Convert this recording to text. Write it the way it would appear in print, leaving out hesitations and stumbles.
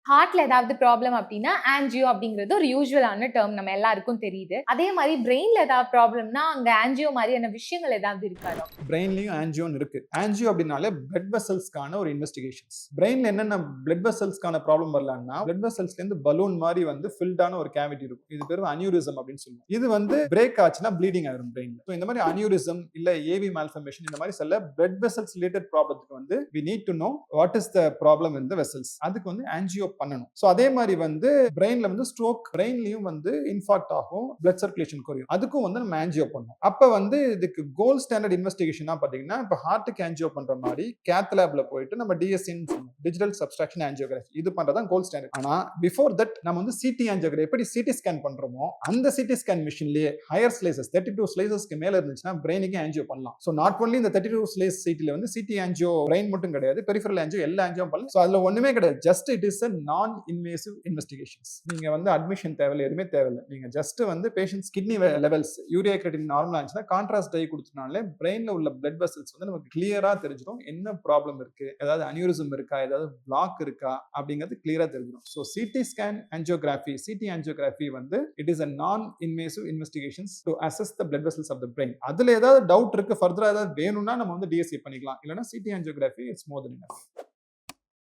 ஹார்ட்ல ஏதாவது ப்ராப்ளம் அப்படின்னா ஆன்ஜியோ அப்படிங்கிறது ஒரு யூசுவலான டேர்ம் நம்ம எல்லாருக்கும் தெரியுது. அதே மாதிரி பிரெயின்ல ஏதாவது ப்ராப்ளம்னா அங்க ஆன்ஜியோ மாதிரியான விஷயங்கள் ஏதாவது இருக்கா டாக்டர்? பிரெயின்லயும் ஆன்ஜியோன்னு இருக்கு. ஆன்ஜியோ அப்படின்னாலே பிளட் வெசல்ஸ்க்கான ஒரு இன்வெஸ்டிகேஷன்ஸ். பிரெயின்ல என்னென்ன பிளட் வெசல்ஸ்க்கான ப்ராப்ளம் வரலாம்னா, பிளட் வெசல்ஸ்ல இருந்து பலூன் மாதிரி வந்து ஃபில்டான ஒரு கேவிட்டி இருக்கும். இது பேரு அனியூரிசம் அப்படின்னு சொல்லுவோம். இது வந்து பிரேக் ஆச்சுன்னா ப்ளீடிங் ஆயிரும் பிரெயின்ல. ஸோ இந்த மாதிரி அனியூரிசம் இல்ல ஏவி மால்ஃபர்மேஷன் இந்த மாதிரி சில பிளட் வெசல்ஸ் ரிலேட்டட் ப்ராப்ளத்துக்கு வந்து we need to know what is the problem in the vessels. அதுக்கு வந்து ஆன்ஜியோ பண்ணணும். ஸோ அதே மாதிரி வந்து பிரெயின்ல வந்து ஸ்ட்ரோக், பிரெயின்லயும் வந்து இன்ஃபாக்ட் ஆகும், பிளட் சர்க்குலேஷன் குறையும். அதுக்கும் வந்து நம்ம ஆன்ஜியோ பண்ணணும். அப்ப வந்து இதுக்கு கோல்ட் ஸ்டாண்டர்ட் இன்வெஸ்டிகேஷனா பாத்தீங்கன்னா, இப்ப ஹார்ட்டுக்கு ஆன்ஜியோ பண்ற மாதிரி கேத் லேப்ல போயிட்டு நம்ம டிஎஸ்சின்னு சொல்லுவோம், டிஜிட்டல் சப்ஸ்ட்ராக்ஷன் ஆன்ஜியோகிராஃபி. இது பண்றதான் கோல்ட் ஸ்டாண்டர்ட். ஆனா பிஃபோர் தட் நம்ம வந்து சிடி ஆன்ஜியோகிராஃபி எப்படி சிடி ஸ்கேன் பண்றோமோ அந்த சிடி ஸ்கேன் மிஷின்லயே ஹையர் ஸ்லைசஸ் 32 ஸ்லைசஸ்க்கு மேல இருந்துச்சுன்னா பிரெயினுக்கு ஆன்ஜியோ பண்ணலாம். ஸோ நாட் ஒன்லி இந்த 32 ஸ்லைஸ் சிடில வந்து சிடி ஆன்ஜியோ பிரெயின் மட்டும் கிடையாது, பெரிஃபரல் ஆன்ஜியோ எல்லா ஆன்ஜியோ பண்ணலாம். ஸோ அதுல ஒண்ணுமே கிடையாது. Just it is a non invasive investigations. நீங்க வந்து அட்மிஷன் தேவையில்லை, எதுவுமே தேவையில்லை. நீங்க ஜஸ்ட் வந்து பேஷண்ட்ஸ் கிட்னி லெவல்ஸ், யூரியா கிரெட்டின் நார்மலா இருந்துச்சுன்னா கான்ட்ராஸ்ட் டை கொடுத்தனாலே பிரெயின்ல உள்ள பிளட் வெசல்ஸ் வந்து நமக்கு கிளியரா தெரிஞ்சிடும். என்ன ப்ராப்ளம் இருக்கு, ஏதாவது அனியூரிசம் இருக்கா, ஏதாவது பிளாக் இருக்கா அப்படிங்கிறது கிளியரா தெரிஞ்சிடும். So CT scan angiography, CT angiography வந்து it is a non invasive investigations to assess the blood vessels of the brain. அதுல ஏதாவது டவுட் இருக்கு, ஃபர்தரா ஏதாவது வேணும்னா நம்ம வந்து டிஎஸ்சி பண்ணிக்கலாம். இல்லைன்னா CT angiography it's more than enough.